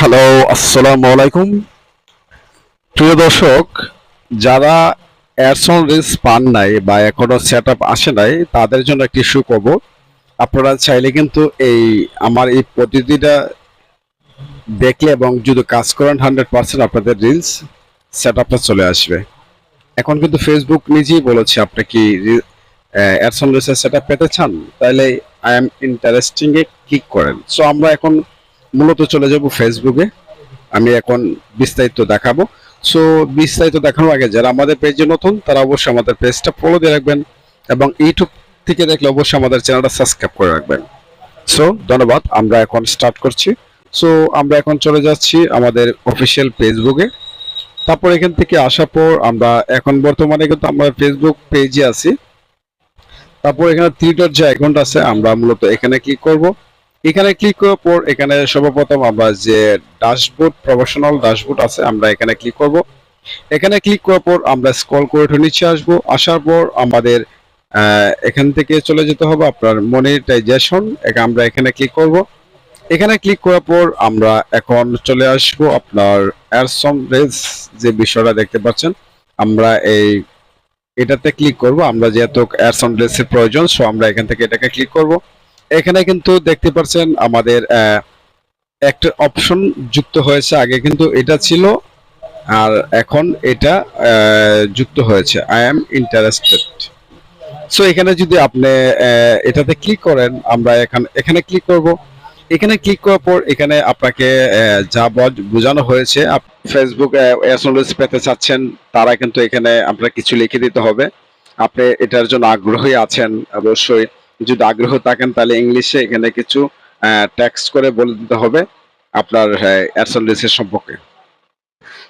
Hello, আসসালামু আলাইকুম। প্রিয় দর্শক, যারা এয়ারসন রিলস পান নাই বা এখনো সেট আপ আসে নাই তাদের জন্য একটি সুখবর। আপনারা চাইলে কিন্তু আমার এই পদ্ধতিটা দেখলে এবং যদি কাজ করেন 100% আপনাদের রিলস সেট আপটা চলে আসবে। এখন কিন্তু ফেসবুক নিজেই বলেছে আপনি কি এয়ারসন রিলসের সেট আপ পেতে চান, তাহলে I am interesting A click করেন। সো আমরা এখন মূলত চলে যাব ফেসবুকে। আমি এখন বিস্তারিত দেখাবো। সো বিস্তারিত দেখানোর আগে যারা আমাদের পেজে নতুন তারা অবশ্যই আমাদের পেজটা ফলো দিয়ে রাখবেন এবং ইউটিউব থেকে দেখলে অবশ্যই আমাদের চ্যানেলটা সাবস্ক্রাইব করে রাখবেন। সো ধন্যবাদ, আমরা এখন স্টার্ট করছি। সো আমরা এখন চলে যাচ্ছি আমাদের অফিসিয়াল ফেসবুকে। তারপর এখান থেকে আসার পর আমরা এখন বর্তমানে কিন্তু আমরা ফেসবুক পেজে আছি। তারপর এখানে থ্রি ডট যে আইকনটা আছে আমরা মূলত এখানে ক্লিক করব। এখানে ক্লিক করার পর এখানে সর্বপ্রথম আমরা যে ড্যাশবোর্ড প্রফেশনাল ড্যাশবোর্ড আছে আমরা এখানে ক্লিক করব। এখানে ক্লিক করার পর আমরা স্ক্রল করে একটু নিচে আসবো। আসার পর আমাদের এখান থেকে চলে যেতে হবে আপনার মনিটাইজেশন। আমরা এখানে ক্লিক করব। এখানে ক্লিক করার পর আমরা এখন চলে আসবো আপনার এয়ারসন রেজ যে বিষয়টা দেখতে পাচ্ছেন। আমরা এটাতে ক্লিক করব। আমরা যেহেতু এয়ারসন রেজের প্রয়োজন, সো আমরা এখান থেকে এটাকে ক্লিক করব। এখানে কিন্তু দেখতে পাচ্ছেন আমাদের একটা অপশন যুক্ত হয়েছে। আগে কিন্তু এটা ছিল আর এখন এটা যুক্ত হয়েছে, আই এম ইন্টারেস্টেড। সো এখানে যদি আপনি এটাতে ক্লিক করেন, আমরা এখানে ক্লিক করব। এখানে ক্লিক করার পর এখানে আপনাকে যা বোঝানো হয়েছে, ফেসবুক এসএমএস পেতে চাচ্ছেন তারা কিন্তু এখানে আপনার কিছু লিখে দিতে হবে। আপনি এটার জন্য আগ্রহী আছেন অবশ্যই। যদি আগ্রহ থাকেন তাহলে ইংলিশে এখানে কিছু টেক্সট করে বলে দিতে হবে আপনার এসএমএস সম্পর্কে।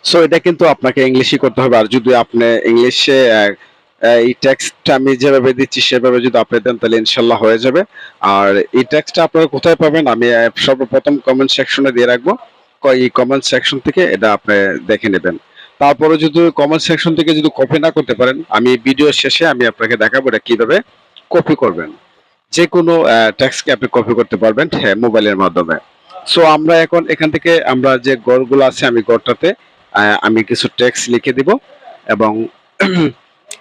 সো এটা কিন্তু আপনাকে ইংলিশই করতে হবে। আর যদি আপনি ইংলিশে এই টেক্সটটা আমি যেভাবে দিচ্ছি সেভাবে যদি আপনি দেন তাহলে ইনশাল্লাহ হয়ে যাবে। আর এই টেক্সটটা আপনারা কোথায় পাবেন আমি সর্বপ্রথম কমেন্ট সেকশনে দিয়ে রাখবো। এই কমেন্ট সেকশন থেকে এটা আপনি দেখে নেবেন। তারপরে যদি কমেন্ট সেকশন থেকে যদি কপি না করতে পারেন, আমি ভিডিও শেষে আমি আপনাকে দেখাবো এটা কিভাবে কপি করবেন। যে কোনো টেক্সটকে আপনি কপি করতে পারবেন, হ্যাঁ, মোবাইলের মাধ্যমে। সো আমরা এখন এখান থেকে আমরা যে গড়গুলো আছে আমি গড়টাতে আমি কিছু টেক্সট লিখে দিব এবং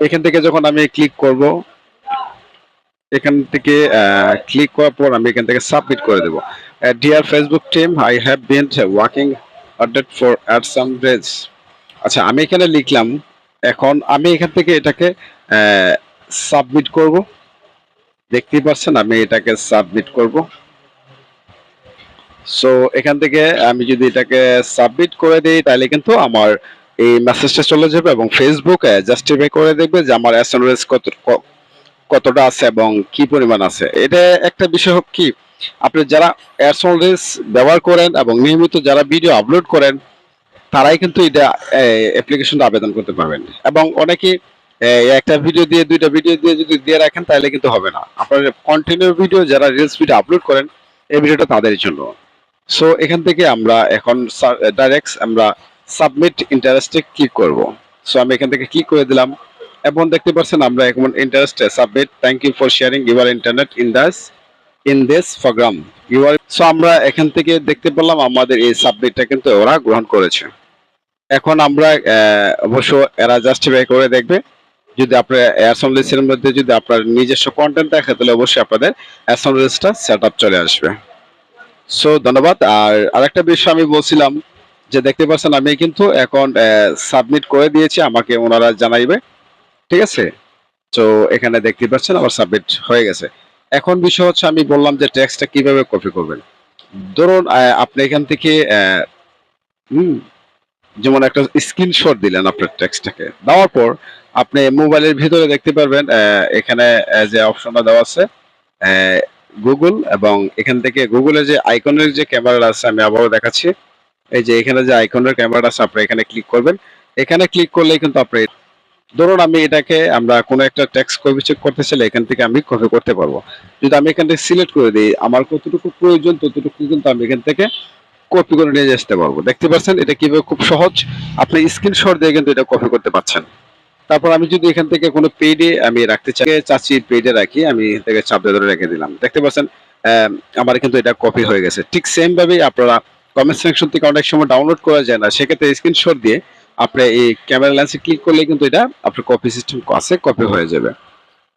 এখান থেকে যখন আমি ক্লিক করব, এখান থেকে ক্লিক করার পর আমি এখান থেকে সাবমিট করে দেব। Dear Facebook team, I have been working hard for ad some days. আচ্ছা, আমি এখানে লিখলাম। এখন আমি এখান থেকে এটাকে সাবমিট করব। দেখতেই পাচ্ছেন আমি এটাকে সাবমিট করব। সো এখান থেকে আমি যদি এটাকে সাবমিট করে দিই তাহলে কিন্তু আমার এই মেসেজটা চলে যাবে এবং ফেসবুক জাস্টিফাই করে দেখবে যে আমার এসএমএস কতটা আছে এবং কি পরিমাণ আছে। এটা একটা বিষয় হোক কি, আপনি যারা এসএমএস ব্যবহার করেন এবং নিয়মিত যারা ভিডিও আপলোড করেন তারাই কিন্তু এটা অ্যাপ্লিকেশনটা আবেদন করতে পারবেন। এবং অনেকে একটা ভিডিও দিয়ে দুইটা ভিডিও দিয়ে যদি দিয়ে রাখেন তাহলে কিন্তু হবে না। আপনার কন্টিনিউ ভিডিও যারা রিলস ভিডিও আপলোড করেন এই ভিডিওটা তাদের জন্য। সো এখান থেকে আমরা এখন ডাইরেক্ট আমরা সাবমিট ইন্টারেস্টে ক্লিক করব। সো আমি এখান থেকে ক্লিক করে দিলাম এবং দেখতে পাচ্ছেন আমরা এখন ইন্টারেস্টে submit, thank you for sharing your internet in this programme your. So আমরা এখান থেকে দেখতে পেলাম আমাদের এই সাবমিটটা কিন্তু ওরা গ্রহণ করেছে। এখন আমরা অবশ্য এরা জাস্টিফাই করে দেখবে। যদি আপনার এয়ারসন লিস্টের মধ্যে যদি আপনার নিজস্ব কন্টেন্ট থাকে তাহলে অবশ্যই আপনাদের এয়ারসন লিস্টটা সেট আপ চলে আসবে। সো ধন্যবাদ। আর আরেকটা বিষয় আমি বলছিলাম যে দেখতে পাচ্ছেন আমি কিন্তু এখন সাবমিট করে দিয়েছি, আমাকে ওনারা জানাইবে, ঠিক আছে। তো এখানে দেখতে পাচ্ছেন আমার সাবমিট হয়ে গেছে। এখন বিষয় হচ্ছে আমি বললাম যে টেক্সটটা কিভাবে কপি করবেন। ধরুন আপনি এখান থেকে হুম যেমন একটা স্ক্রিনশট দিলেন আপনার টেক্সটটাকে দেওয়ার পর আপনি মোবাইলের ভিতরে দেখতে পারবেন এখানে যে অপশনটা দেওয়া আছে গুগল, এবং এখান থেকে গুগলের যে আইকনের যে ক্যামেরা আছে আমি আবারও দেখাচ্ছি। এই যে এখানে যে আইকনের ক্যামেরা আছে আপনি এখানে ক্লিক করবেন। এখানে ক্লিক করলেই কিন্তু আপনি ধরুন আমি এটাকে আমরা কোনো একটা টেক্সট কপি চেক করতে চাইলে এখান থেকে আমি কপি করতে পারবো। যদি আমি এখান থেকে সিলেক্ট করে দিই আমার কতটুকু প্রয়োজন ততটুকু কিন্তু আমি এখান থেকে কপি করে নিয়ে আসতে পারবো। দেখতে পাচ্ছেন এটা কিভাবে খুব সহজ, আপনি স্ক্রিনশট দিয়ে কিন্তু এটা কপি করতে পারছেন। তারপর আমি যদি এখান থেকে কোনো পেজে আমি রাখতে চাচ্ছি পেজে রাখি, আমি এখান থেকে চাপ দিয়ে ধরে রেখে দিলাম। দেখতে পাচ্ছেন আমার কিন্তু এটা কপি হয়ে গেছে। ঠিক সেম ভাবেই আপনারা কমেন্ট সেকশন থেকে অনেক সময় ডাউনলোড করা যায় না, সেক্ষেত্রে স্ক্রিনশট দিয়ে আপনি এই ক্যামেরা লেন্সে ক্লিক করলে কিন্তু এটা আপনার কপি সিস্টেম আছে, কপি হয়ে যাবে।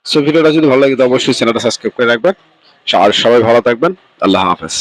সো ভিডিওটা যদি ভালো লাগে তো অবশ্যই চ্যানেলটা সাবস্ক্রাইব করে রাখবেন। আর সবাই ভালো থাকবেন। আল্লাহ হাফেজ।